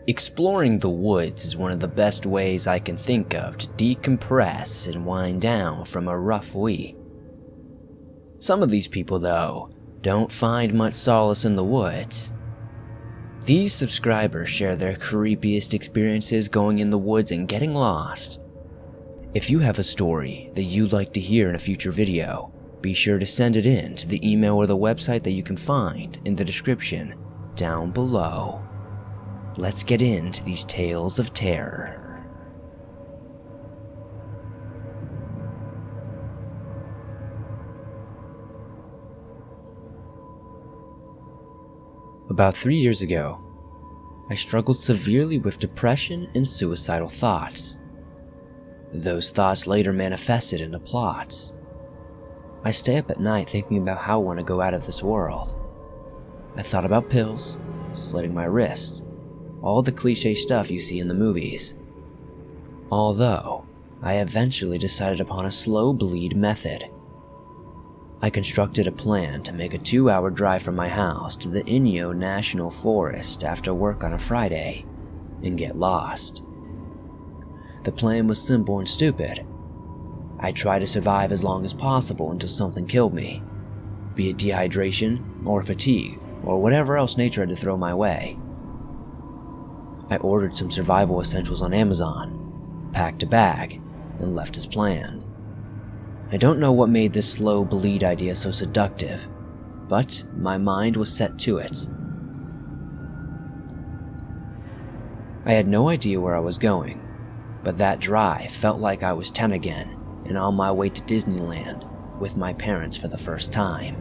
Exploring the woods is one of the best ways I can think of to decompress and wind down from a rough week. Some of these people, though, don't find much solace in the woods. These subscribers share their creepiest experiences going in the woods and getting lost. If you have a story that you'd like to hear in a future video, be sure to send it in to the email or the website that you can find in the description down below. Let's get into these tales of terror. About 3 years ago, I struggled severely with depression and suicidal thoughts. Those thoughts later manifested into plots. I stay up at night thinking about how I want to go out of this world. I thought about pills, slitting my wrist, all the cliche stuff you see in the movies. Although, I eventually decided upon a slow bleed method. I constructed a plan to make a 2-hour drive from my house to the Inyo National Forest after work on a Friday and get lost. The plan was simple and stupid. I'd try to survive as long as possible until something killed me, be it dehydration or fatigue or whatever else nature had to throw my way. I ordered some survival essentials on Amazon, packed a bag, and left as planned. I don't know what made this slow bleed idea so seductive, but my mind was set to it. I had no idea where I was going, but that drive felt like I was 10 again and on my way to Disneyland with my parents for the first time.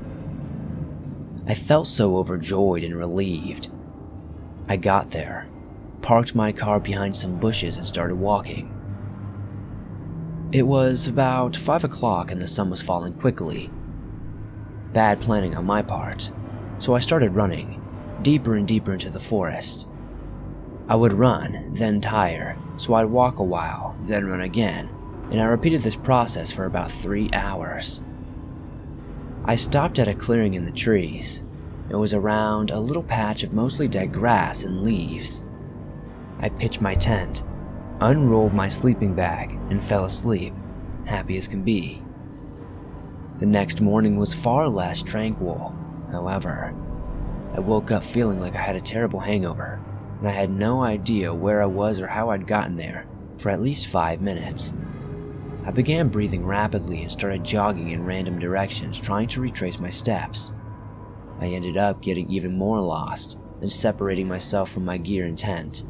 I felt so overjoyed and relieved. I got there, parked my car behind some bushes and started walking. It was about 5 o'clock and the sun was falling quickly. Bad planning on my part, so I started running, deeper and deeper into the forest. I would run, then tire, so I'd walk a while, then run again, and I repeated this process for about 3 hours. I stopped at a clearing in the trees. It was around a little patch of mostly dead grass and leaves. I pitched my tent, unrolled my sleeping bag, and fell asleep, happy as can be. The next morning was far less tranquil, however. I woke up feeling like I had a terrible hangover, and I had no idea where I was or how I'd gotten there for at least 5 minutes. I began breathing rapidly and started jogging in random directions, trying to retrace my steps. I ended up getting even more lost and separating myself from my gear and tent.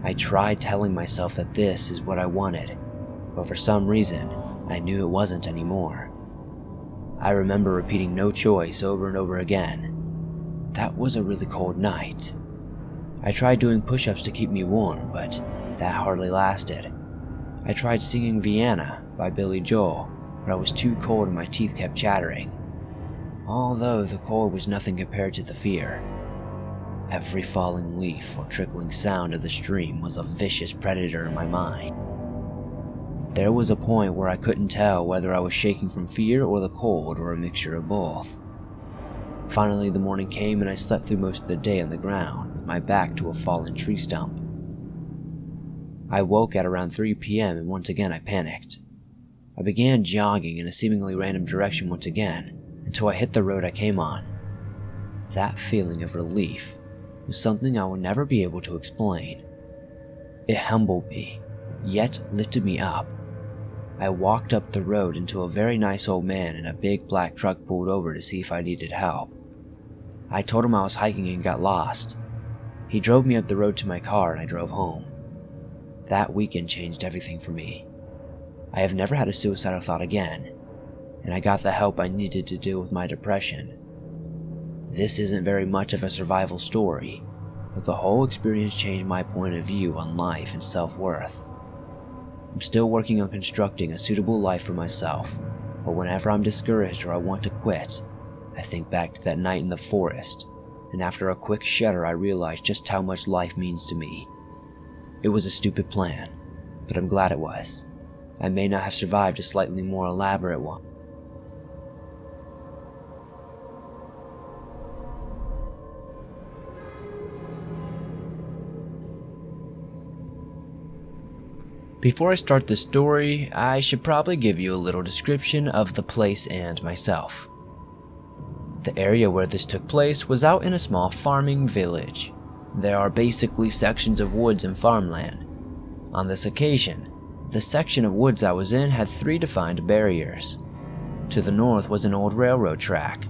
I tried telling myself that this is what I wanted, but for some reason, I knew it wasn't anymore. I remember repeating "no choice" over and over again. That was a really cold night. I tried doing push-ups to keep me warm, but that hardly lasted. I tried singing Vienna by Billy Joel, but I was too cold and my teeth kept chattering. Although the cold was nothing compared to the fear. Every falling leaf or trickling sound of the stream was a vicious predator in my mind. There was a point where I couldn't tell whether I was shaking from fear or the cold or a mixture of both. Finally, the morning came and I slept through most of the day on the ground, with my back to a fallen tree stump. I woke at around 3 p.m. and once again I panicked. I began jogging in a seemingly random direction once again, until I hit the road I came on. That feeling of relief was something I will never be able to explain. It humbled me, yet lifted me up. I walked up the road until a very nice old man in a big black truck pulled over to see if I needed help. I told him I was hiking and got lost. He drove me up the road to my car and I drove home. That weekend changed everything for me. I have never had a suicidal thought again, and I got the help I needed to deal with my depression. This isn't very much of a survival story, but the whole experience changed my point of view on life and self-worth. I'm still working on constructing a suitable life for myself, but whenever I'm discouraged or I want to quit, I think back to that night in the forest, and after a quick shudder I realize just how much life means to me. It was a stupid plan, but I'm glad it was. I may not have survived a slightly more elaborate one. Before I start the story, I should probably give you a little description of the place and myself. The area where this took place was out in a small farming village. There are basically sections of woods and farmland. On this occasion, the section of woods I was in had 3 defined barriers. To the north was an old railroad track.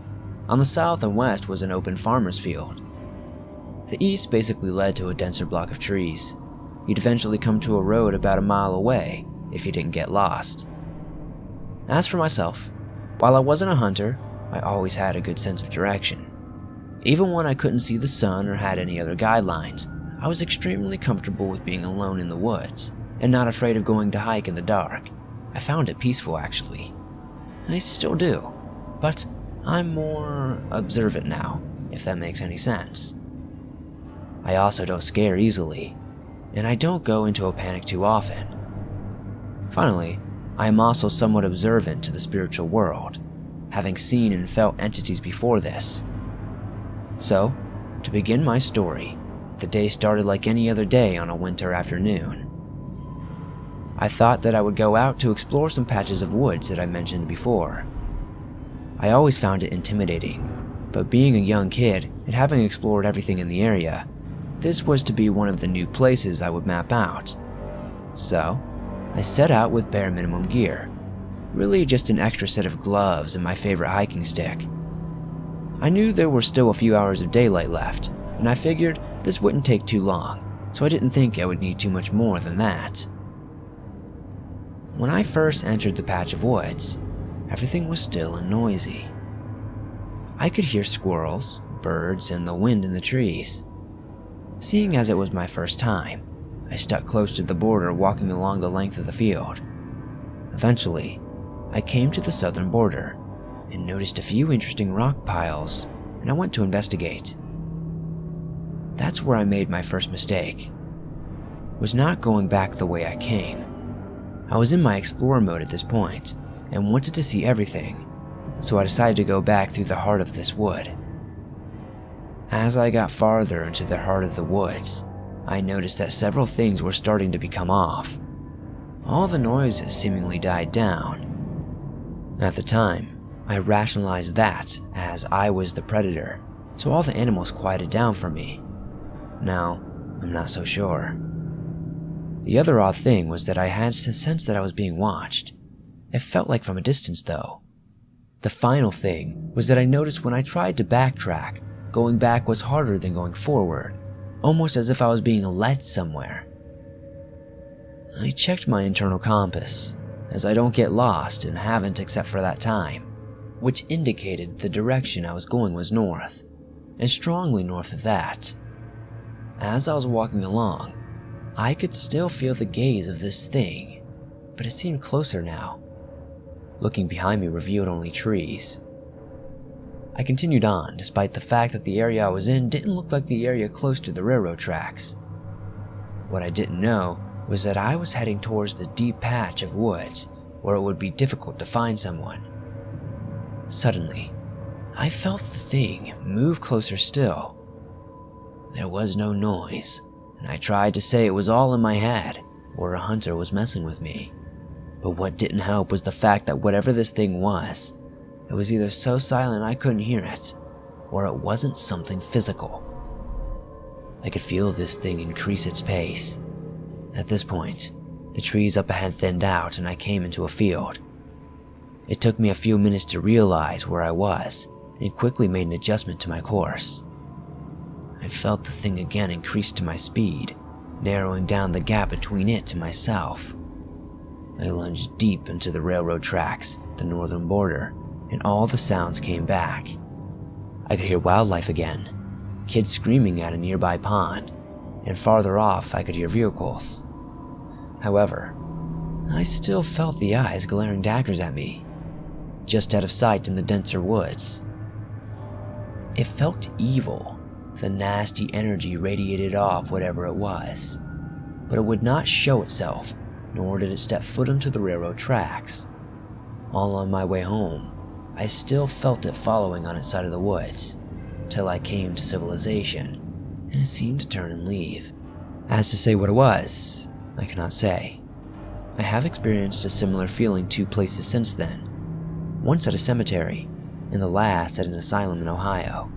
On the south and west was an open farmer's field. The east basically led to a denser block of trees. You'd eventually come to a road about a mile away if you didn't get lost. As for myself, while I wasn't a hunter, I always had a good sense of direction. Even when I couldn't see the sun or had any other guidelines, I was extremely comfortable with being alone in the woods and not afraid of going to hike in the dark. I found it peaceful, actually. I still do, but I'm more observant now, if that makes any sense. I also don't scare easily, and I don't go into a panic too often. Finally, I am also somewhat observant to the spiritual world, having seen and felt entities before this. So, to begin my story, the day started like any other day on a winter afternoon. I thought that I would go out to explore some patches of woods that I mentioned before. I always found it intimidating, but being a young kid and having explored everything in the area, this was to be one of the new places I would map out. So, I set out with bare minimum gear, really just an extra set of gloves and my favorite hiking stick. I knew there were still a few hours of daylight left, and I figured this wouldn't take too long, so I didn't think I would need too much more than that. When I first entered the patch of woods, everything was still and noisy. I could hear squirrels, birds, and the wind in the trees. Seeing as it was my first time, I stuck close to the border, walking along the length of the field. Eventually, I came to the southern border and noticed a few interesting rock piles, and I went to investigate. That's where I made my first mistake. Was not going back the way I came. I was in my explorer mode at this point and wanted to see everything, so I decided to go back through the heart of this wood. As I got farther into the heart of the woods, I noticed that several things were starting to become off. All the noises seemingly died down. At the time, I rationalized that as I was the predator, so all the animals quieted down for me. Now, I'm not so sure. The other odd thing was that I had a sense that I was being watched. It felt like from a distance, though. The final thing was that I noticed when I tried to backtrack, going back was harder than going forward, almost as if I was being led somewhere. I checked my internal compass, as I don't get lost and haven't except for that time, which indicated the direction I was going was north, and strongly north of that. As I was walking along, I could still feel the gaze of this thing, but it seemed closer now. Looking behind me revealed only trees. I continued on, despite the fact that the area I was in didn't look like the area close to the railroad tracks. What I didn't know was that I was heading towards the deep patch of woods where it would be difficult to find someone. Suddenly, I felt the thing move closer still. There was no noise, and I tried to say it was all in my head, or a hunter was messing with me. But what didn't help was the fact that whatever this thing was, it was either so silent I couldn't hear it, or it wasn't something physical. I could feel this thing increase its pace. At this point, the trees up ahead thinned out and I came into a field. It took me a few minutes to realize where I was, and quickly made an adjustment to my course. I felt the thing again increase to my speed, narrowing down the gap between it and myself. I lunged deep into the railroad tracks, the northern border, and all the sounds came back. I could hear wildlife again, kids screaming at a nearby pond, and farther off I could hear vehicles. However, I still felt the eyes glaring daggers at me, just out of sight in the denser woods. It felt evil. The nasty energy radiated off whatever it was, but it would not show itself, nor did it step foot onto the railroad tracks. All on my way home, I still felt it following on its side of the woods, till I came to civilization, and it seemed to turn and leave. As to say what it was, I cannot say. I have experienced a similar feeling 2 places since then. Once at a cemetery, and the last at an asylum in Ohio.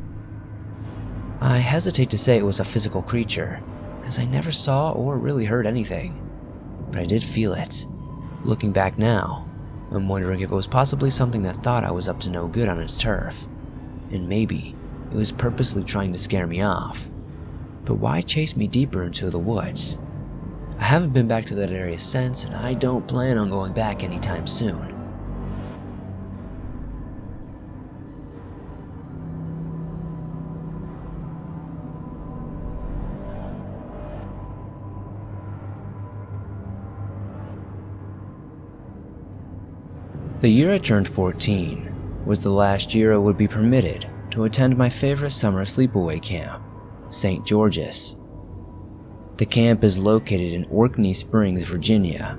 I hesitate to say it was a physical creature, as I never saw or really heard anything, but I did feel it. Looking back now, I'm wondering if it was possibly something that thought I was up to no good on its turf, and maybe it was purposely trying to scare me off. But why chase me deeper into the woods? I haven't been back to that area since, and I don't plan on going back anytime soon. The year I turned 14 was the last year I would be permitted to attend my favorite summer sleepaway camp, St. George's. The camp is located in Orkney Springs, Virginia,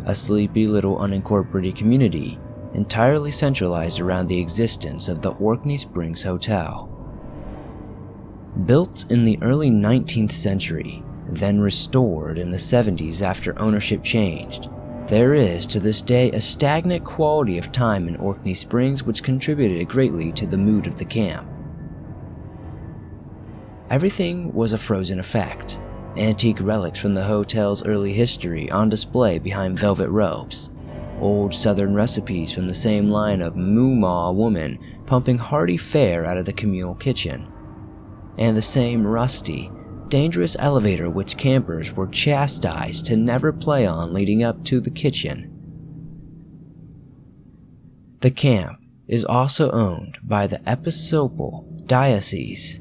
a sleepy little unincorporated community entirely centralized around the existence of the Orkney Springs Hotel. Built in the early 19th century, then restored in the 70s after ownership changed, there is to this day a stagnant quality of time in Orkney Springs which contributed greatly to the mood of the camp. Everything was a frozen effect. Antique relics from the hotel's early history on display behind velvet ropes. Old southern recipes from the same line of moo-ma woman pumping hearty fare out of the communal kitchen. And the same rusty, dangerous elevator which campers were chastised to never play on leading up to the kitchen. The camp is also owned by the Episcopal Diocese,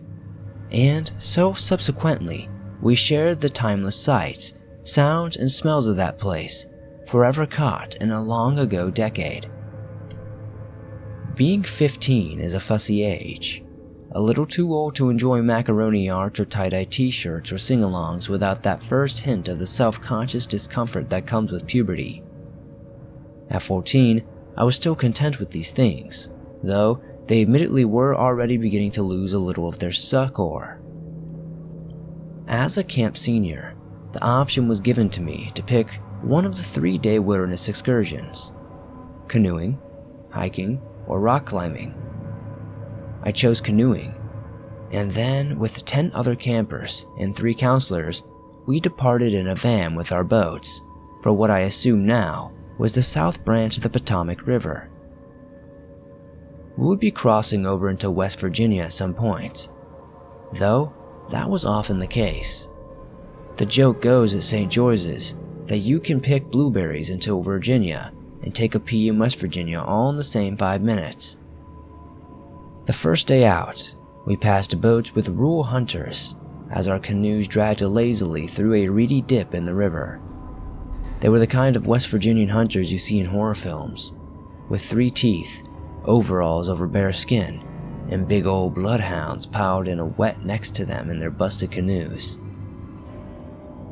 and so subsequently we shared the timeless sights, sounds, and smells of that place, forever caught in a long ago decade. Being 15 is a fussy age, a little too old to enjoy macaroni art or tie-dye t-shirts or sing-alongs without that first hint of the self-conscious discomfort that comes with puberty. At 14, I was still content with these things, though they admittedly were already beginning to lose a little of their succor. As a camp senior, the option was given to me to pick one of the 3-day wilderness excursions: canoeing, hiking, or rock climbing. I chose canoeing, and then with 10 other campers and 3 counselors, we departed in a van with our boats for what I assume now was the south branch of the Potomac River. We would be crossing over into West Virginia at some point, though that was often the case. The joke goes at St. George's that you can pick blueberries until Virginia and take a pee in West Virginia all in the same 5 minutes. The first day out, we passed boats with rural hunters as our canoes dragged lazily through a reedy dip in the river. They were the kind of West Virginian hunters you see in horror films, with 3 teeth, overalls over bare skin, and big old bloodhounds piled in a wet next to them in their busted canoes.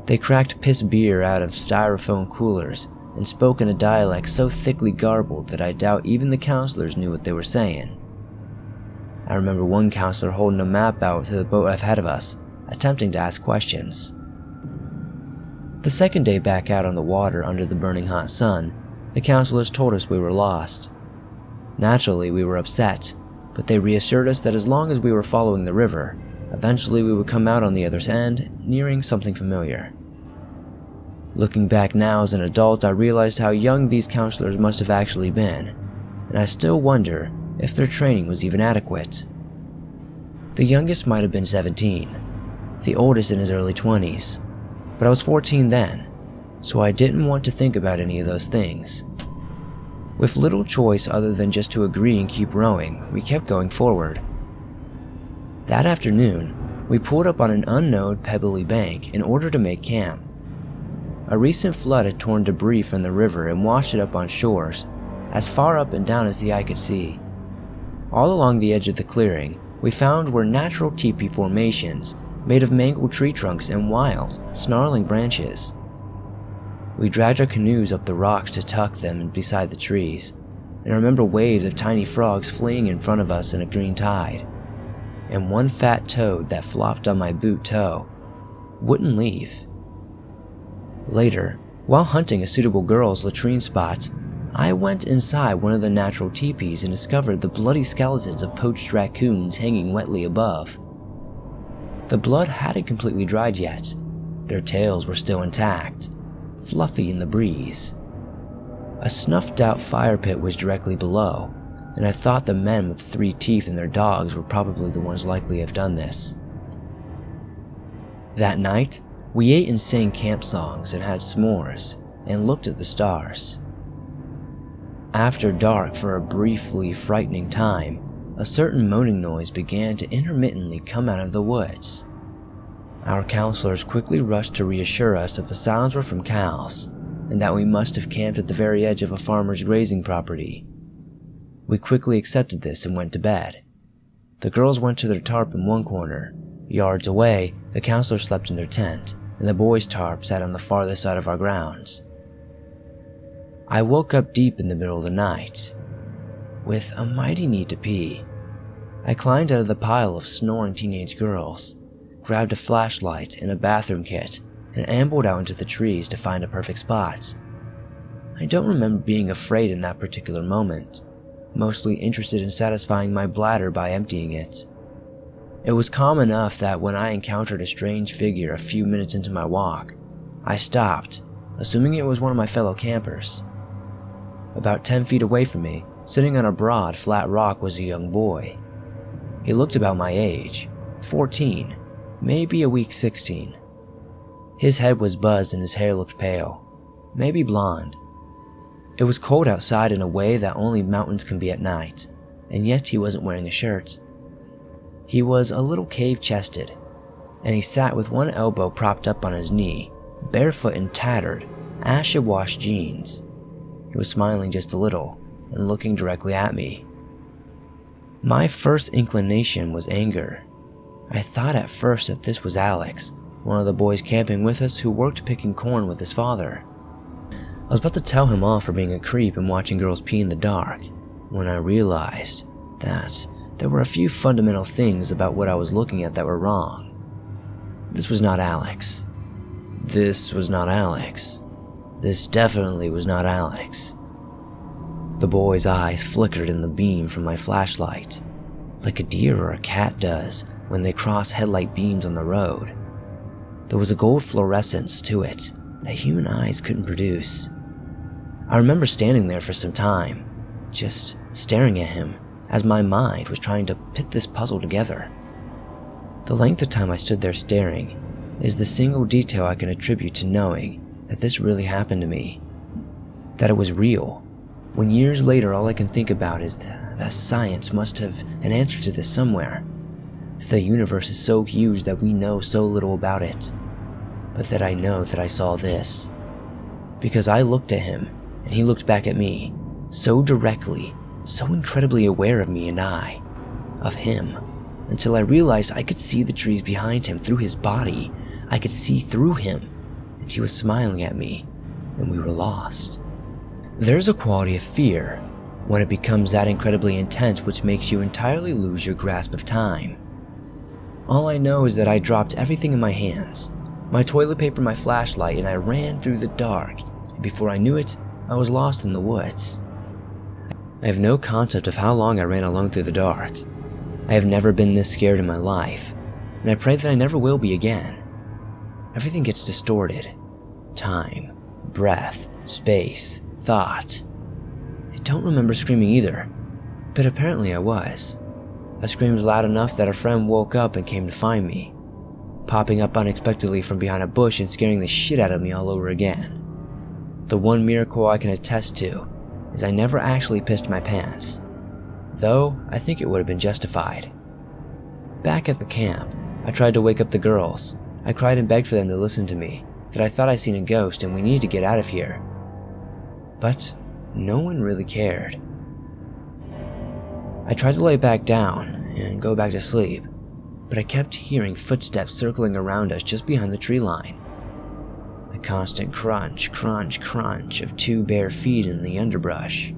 They cracked piss beer out of styrofoam coolers and spoke in a dialect so thickly garbled that I doubt even the counselors knew what they were saying. I remember one counselor holding a map out to the boat ahead of us, attempting to ask questions. The second day back out on the water under the burning hot sun, the counselors told us we were lost. Naturally, we were upset, but they reassured us that as long as we were following the river, eventually we would come out on the other end, nearing something familiar. Looking back now as an adult, I realized how young these counselors must have actually been, and I still wonder if their training was even adequate. The youngest might have been 17, the oldest in his early 20s, but I was 14 then, so I didn't want to think about any of those things. With little choice other than just to agree and keep rowing, we kept going forward. That afternoon, we pulled up on an unknown pebbly bank in order to make camp. A recent flood had torn debris from the river and washed it up on shores, as far up and down as the eye could see. All along the edge of the clearing, we found were natural teepee formations made of mangled tree trunks and wild, snarling branches. We dragged our canoes up the rocks to tuck them beside the trees, and I remember waves of tiny frogs fleeing in front of us in a green tide, and one fat toad that flopped on my boot toe wouldn't leave. Later, While hunting a suitable girl's latrine spot, I went inside one of the natural teepees and discovered the bloody skeletons of poached raccoons hanging wetly above. The blood hadn't completely dried yet. Their tails were still intact, fluffy in the breeze. A snuffed-out fire pit was directly below, and I thought the men with 3 teeth and their dogs were probably the ones likely to have done this. That night, we ate and sang camp songs and had s'mores and looked at the stars. After dark, for a briefly frightening time, a certain moaning noise began to intermittently come out of the woods. Our counselors quickly rushed to reassure us that the sounds were from cows, and that we must have camped at the very edge of a farmer's grazing property. We quickly accepted this and went to bed. The girls went to their tarp in one corner. Yards away, the counselors slept in their tent, and the boys' tarp sat on the farthest side of our grounds. I woke up deep in the middle of the night, with a mighty need to pee. I climbed out of the pile of snoring teenage girls, grabbed a flashlight and a bathroom kit, and ambled out into the trees to find a perfect spot. I don't remember being afraid in that particular moment, mostly interested in satisfying my bladder by emptying it. It was calm enough that when I encountered a strange figure a few minutes into my walk, I stopped, assuming it was one of my fellow campers. About 10 feet away from me, sitting on a broad, flat rock, was a young boy. He looked about my age, 14, maybe a weak 16. His head was buzzed and his hair looked pale, maybe blonde. It was cold outside in a way that only mountains can be at night, and yet he wasn't wearing a shirt. He was a little cave-chested, and he sat with one elbow propped up on his knee, barefoot in tattered, acid-washed jeans. He was smiling just a little and looking directly at me. My first inclination was anger. I thought at first that this was Alex, one of the boys camping with us who worked picking corn with his father. I was about to tell him off for being a creep and watching girls pee in the dark, when I realized that there were a few fundamental things about what I was looking at that were wrong. This was not Alex. This was not Alex. This definitely was not Alex. The boy's eyes flickered in the beam from my flashlight, like a deer or a cat does when they cross headlight beams on the road. There was a gold fluorescence to it that human eyes couldn't produce. I remember standing there for some time, just staring at him as my mind was trying to put this puzzle together. The length of time I stood there staring is the single detail I can attribute to knowing that this really happened to me, that it was real, when years later all I can think about is that science must have an answer to this somewhere, that the universe is so huge that we know so little about it, but that I know that I saw this, because I looked at him and he looked back at me, so directly, so incredibly aware of me and I, of him, until I realized I could see the trees behind him through his body. I could see through him, and he was smiling at me, and we were lost. There's a quality of fear when it becomes that incredibly intense which makes you entirely lose your grasp of time. All I know is that I dropped everything in my hands, my toilet paper, my flashlight, and I ran through the dark, and before I knew it, I was lost in the woods. I have no concept of how long I ran alone through the dark. I have never been this scared in my life, and I pray that I never will be again. Everything gets distorted. Time, breath, space, thought. I don't remember screaming either, but apparently I was. I screamed loud enough that a friend woke up and came to find me, popping up unexpectedly from behind a bush and scaring the shit out of me all over again. The one miracle I can attest to is I never actually pissed my pants, though I think it would have been justified. Back at the camp, I tried to wake up the girls. I cried and begged for them to listen to me, that I thought I'd seen a ghost and we needed to get out of here. But no one really cared. I tried to lay back down and go back to sleep, but I kept hearing footsteps circling around us just behind the tree line. A constant crunch, crunch, crunch of 2 bare feet in the underbrush.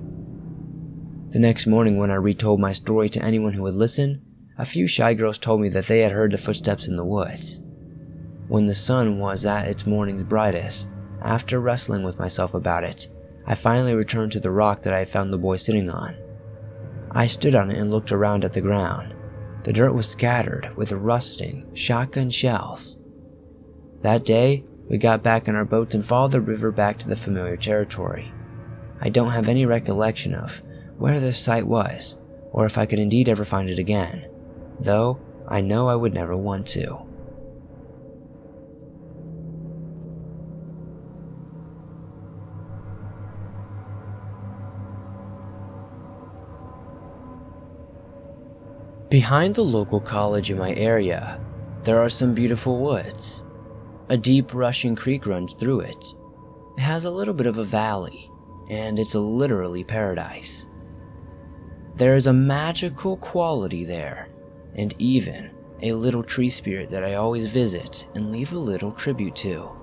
The next morning when I retold my story to anyone who would listen, a few shy girls told me that they had heard the footsteps in the woods. When the sun was at its morning's brightest, after wrestling with myself about it, I finally returned to the rock that I had found the boy sitting on. I stood on it and looked around at the ground. The dirt was scattered with rusting shotgun shells. That day, we got back on our boats and followed the river back to the familiar territory. I don't have any recollection of where this site was, or if I could indeed ever find it again, though I know I would never want to. Behind the local college in my area, there are some beautiful woods. A deep rushing creek runs through it. It has a little bit of a valley, and it's literally paradise. There is a magical quality there, and even a little tree spirit that I always visit and leave a little tribute to.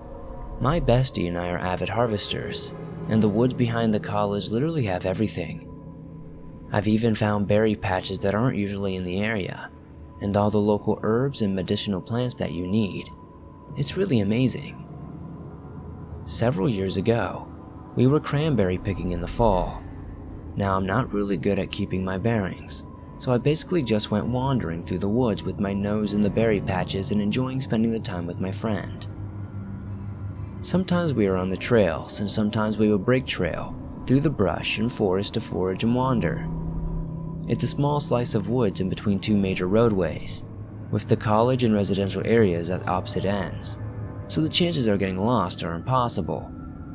My bestie and I are avid harvesters, and the woods behind the college literally have everything. I've even found berry patches that aren't usually in the area, and all the local herbs and medicinal plants that you need. It's really amazing. Several years ago, we were cranberry picking in the fall. Now I'm not really good at keeping my bearings, so I basically just went wandering through the woods with my nose in the berry patches and enjoying spending the time with my friend. Sometimes we were on the trails, and sometimes we would break trail through the brush and forest to forage and wander. It's a small slice of woods in between two major roadways, with the college and residential areas at opposite ends, so the chances of getting lost are impossible,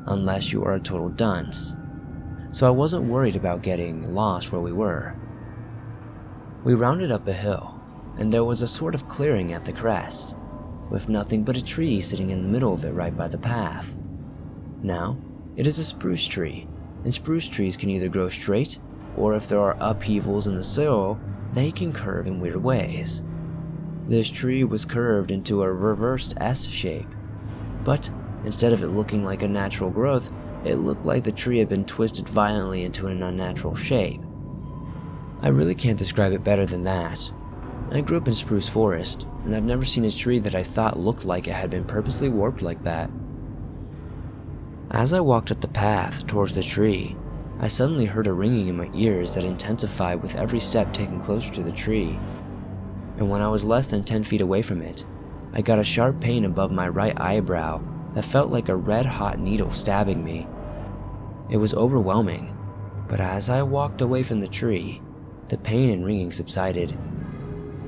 unless you are a total dunce. So I wasn't worried about getting lost where we were. We rounded up a hill, and there was a sort of clearing at the crest, with nothing but a tree sitting in the middle of it right by the path. Now, it is a spruce tree, and spruce trees can either grow straight, or if there are upheavals in the soil, they can curve in weird ways. This tree was curved into a reversed S shape, but instead of it looking like a natural growth, it looked like the tree had been twisted violently into an unnatural shape. I really can't describe it better than that. I grew up in spruce forest, and I've never seen a tree that I thought looked like it had been purposely warped like that. As I walked up the path towards the tree, I suddenly heard a ringing in my ears that intensified with every step taken closer to the tree. And when I was less than 10 feet away from it, I got a sharp pain above my right eyebrow that felt like a red-hot needle stabbing me. It was overwhelming, but as I walked away from the tree, the pain and ringing subsided.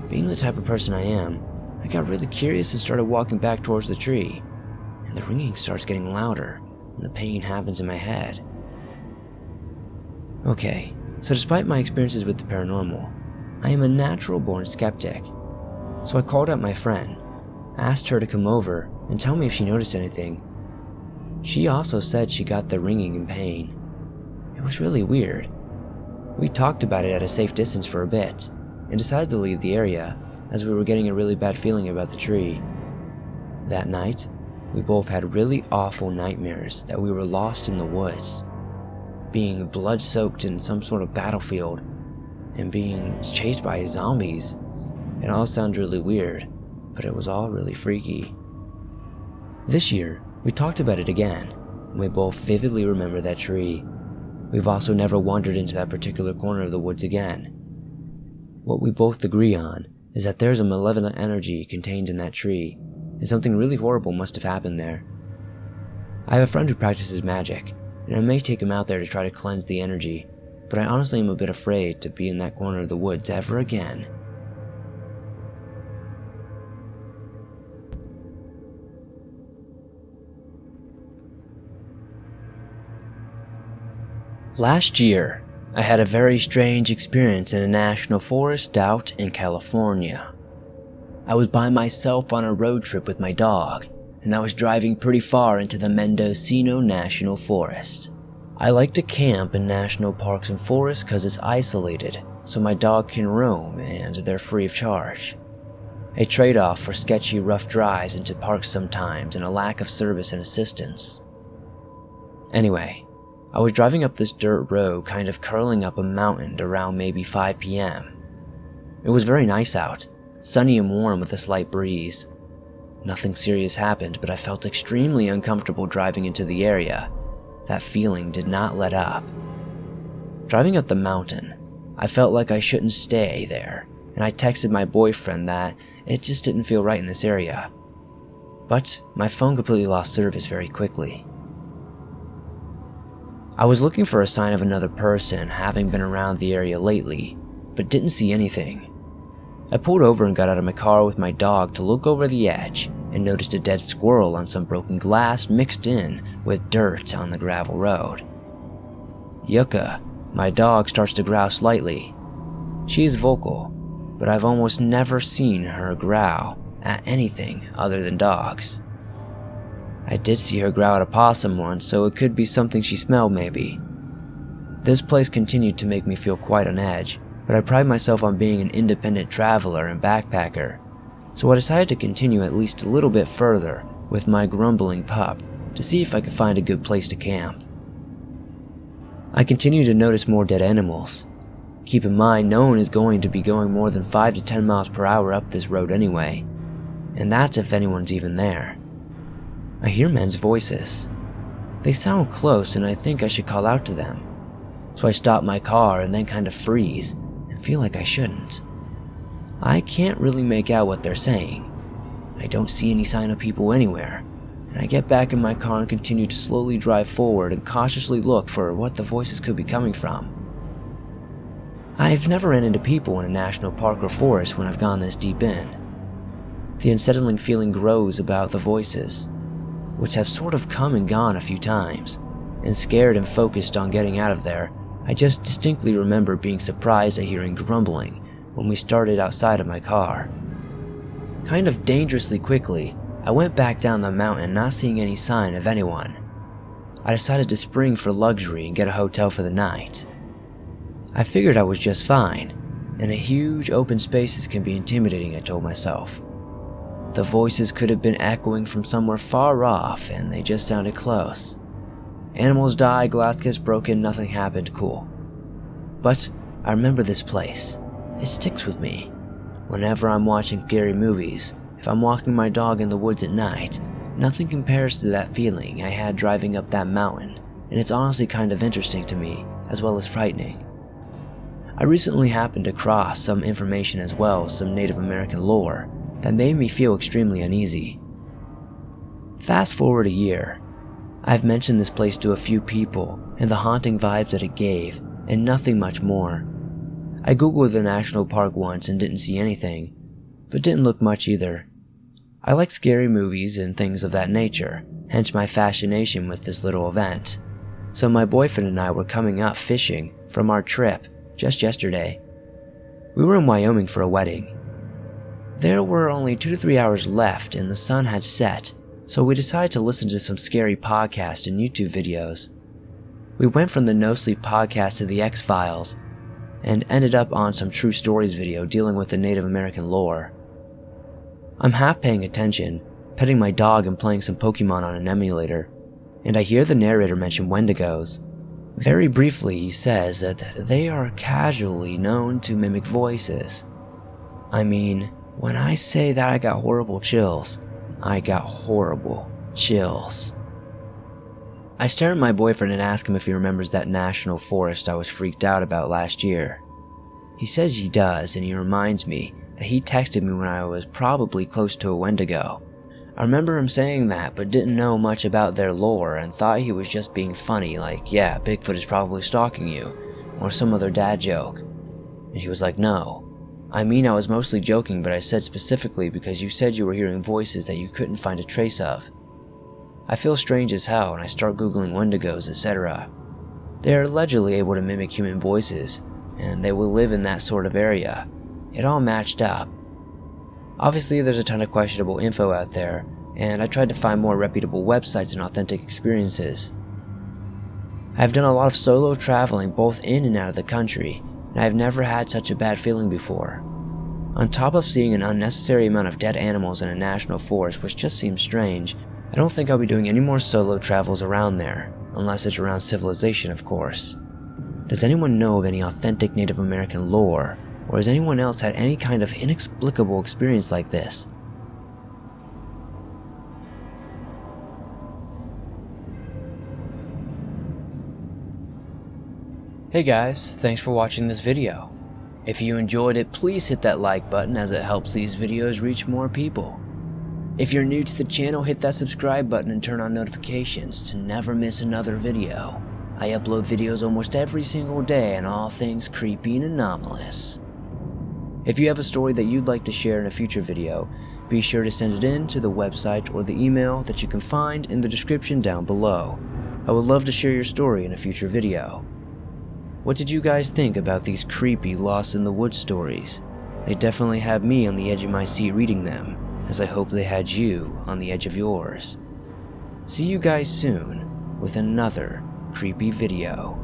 Being the type of person I am, I got really curious and started walking back towards the tree, and the ringing starts getting louder, and the pain happens in my head. Okay, so despite my experiences with the paranormal, I am a natural-born skeptic. So I called up my friend, asked her to come over and tell me if she noticed anything. She also said she got the ringing and pain. It was really weird. We talked about it at a safe distance for a bit, and decided to leave the area as we were getting a really bad feeling about the tree. That night, we both had really awful nightmares that we were lost in the woods, being blood-soaked in some sort of battlefield, and being chased by zombies. It all sounds really weird, but it was all really freaky. This year, we talked about it again, and we both vividly remember that tree. We've also never wandered into that particular corner of the woods again. What we both agree on is that there's a malevolent energy contained in that tree, and something really horrible must have happened there. I have a friend who practices magic, and I may take him out there to try to cleanse the energy, but I honestly am a bit afraid to be in that corner of the woods ever again. Last year, I had a very strange experience in a national forest out in California. I was by myself on a road trip with my dog, and I was driving pretty far into the Mendocino National Forest. I like to camp in national parks and forests because it's isolated, so my dog can roam and they're free of charge. A trade-off for sketchy rough drives into parks sometimes and a lack of service and assistance. Anyway, I was driving up this dirt road kind of curling up a mountain around maybe 5 p.m. It was very nice out, sunny and warm with a slight breeze. Nothing serious happened, but I felt extremely uncomfortable driving into the area. That feeling did not let up. Driving up the mountain, I felt like I shouldn't stay there, and I texted my boyfriend that it just didn't feel right in this area. But my phone completely lost service very quickly. I was looking for a sign of another person having been around the area lately, but didn't see anything. I pulled over and got out of my car with my dog to look over the edge and noticed a dead squirrel on some broken glass mixed in with dirt on the gravel road. Yucca, my dog, starts to growl slightly. She is vocal, but I've almost never seen her growl at anything other than dogs. I did see her growl at a possum once, so it could be something she smelled maybe. This place continued to make me feel quite on edge, but I pride myself on being an independent traveler and backpacker, so I decided to continue at least a little bit further with my grumbling pup to see if I could find a good place to camp. I continued to notice more dead animals. Keep in mind, no one is going to be going more than 5 to 10 miles per hour up this road anyway, and that's if anyone's even there. I hear men's voices. They sound close and I think I should call out to them, so I stop my car and then kind of freeze and feel like I shouldn't. I can't really make out what they're saying. I don't see any sign of people anywhere, and I get back in my car and continue to slowly drive forward and cautiously look for what the voices could be coming from. I've never ran into people in a national park or forest when I've gone this deep in. The unsettling feeling grows about the voices, which have sort of come and gone a few times, and scared and focused on getting out of there, I just distinctly remember being surprised at hearing grumbling when we started outside of my car. Kind of dangerously quickly, I went back down the mountain not seeing any sign of anyone. I decided to spring for luxury and get a hotel for the night. I figured I was just fine, and a huge open spaces can be intimidating, I told myself. The voices could have been echoing from somewhere far off and they just sounded close. Animals die, glass gets broken, nothing happened, cool. But I remember this place. It sticks with me. Whenever I'm watching scary movies, if I'm walking my dog in the woods at night, nothing compares to that feeling I had driving up that mountain, and it's honestly kind of interesting to me, as well as frightening. I recently happened across some information as well as some Native American lore that made me feel extremely uneasy. Fast forward a year. I've mentioned this place to a few people and the haunting vibes that it gave, and nothing much more. I googled the national park once and didn't see anything, but didn't look much either. I like scary movies and things of that nature, hence my fascination with this little event. So my boyfriend and I were coming up fishing from our trip just yesterday. We were in Wyoming for a wedding. There were only 2 to 3 hours left and the sun had set, so we decided to listen to some scary podcasts and YouTube videos. We went from the No Sleep podcast to the X-Files, and ended up on some True Stories video dealing with the Native American lore. I'm half paying attention, petting my dog and playing some Pokemon on an emulator, and I hear the narrator mention Wendigos. Very briefly, he says that they are casually known to mimic voices. I mean, when I say that I got horrible chills, I got horrible chills. I stare at my boyfriend and ask him if he remembers that national forest I was freaked out about last year. He says he does, and he reminds me that he texted me when I was probably close to a Wendigo. I remember him saying that, but didn't know much about their lore and thought he was just being funny, like, yeah, Bigfoot is probably stalking you, or some other dad joke. And he was like, no. I mean, I was mostly joking, but I said specifically because you said you were hearing voices that you couldn't find a trace of. I feel strange as hell and I start googling Wendigos, etc. They are allegedly able to mimic human voices, and they will live in that sort of area. It all matched up. Obviously, there's a ton of questionable info out there, and I tried to find more reputable websites and authentic experiences. I've done a lot of solo traveling both in and out of the country, and I've never had such a bad feeling before. On top of seeing an unnecessary amount of dead animals in a national forest, which just seems strange, I don't think I'll be doing any more solo travels around there, unless it's around civilization, of course. Does anyone know of any authentic Native American lore, or has anyone else had any kind of inexplicable experience like this? Hey guys, thanks for watching this video. If you enjoyed it, please hit that like button as it helps these videos reach more people. If you're new to the channel, hit that subscribe button and turn on notifications to never miss another video. I upload videos almost every single day on all things creepy and anomalous. If you have a story that you'd like to share in a future video, be sure to send it in to the website or the email that you can find in the description down below. I would love to share your story in a future video. What did you guys think about these creepy Lost in the Woods stories? They definitely had me on the edge of my seat reading them, as I hope they had you on the edge of yours. See you guys soon with another creepy video.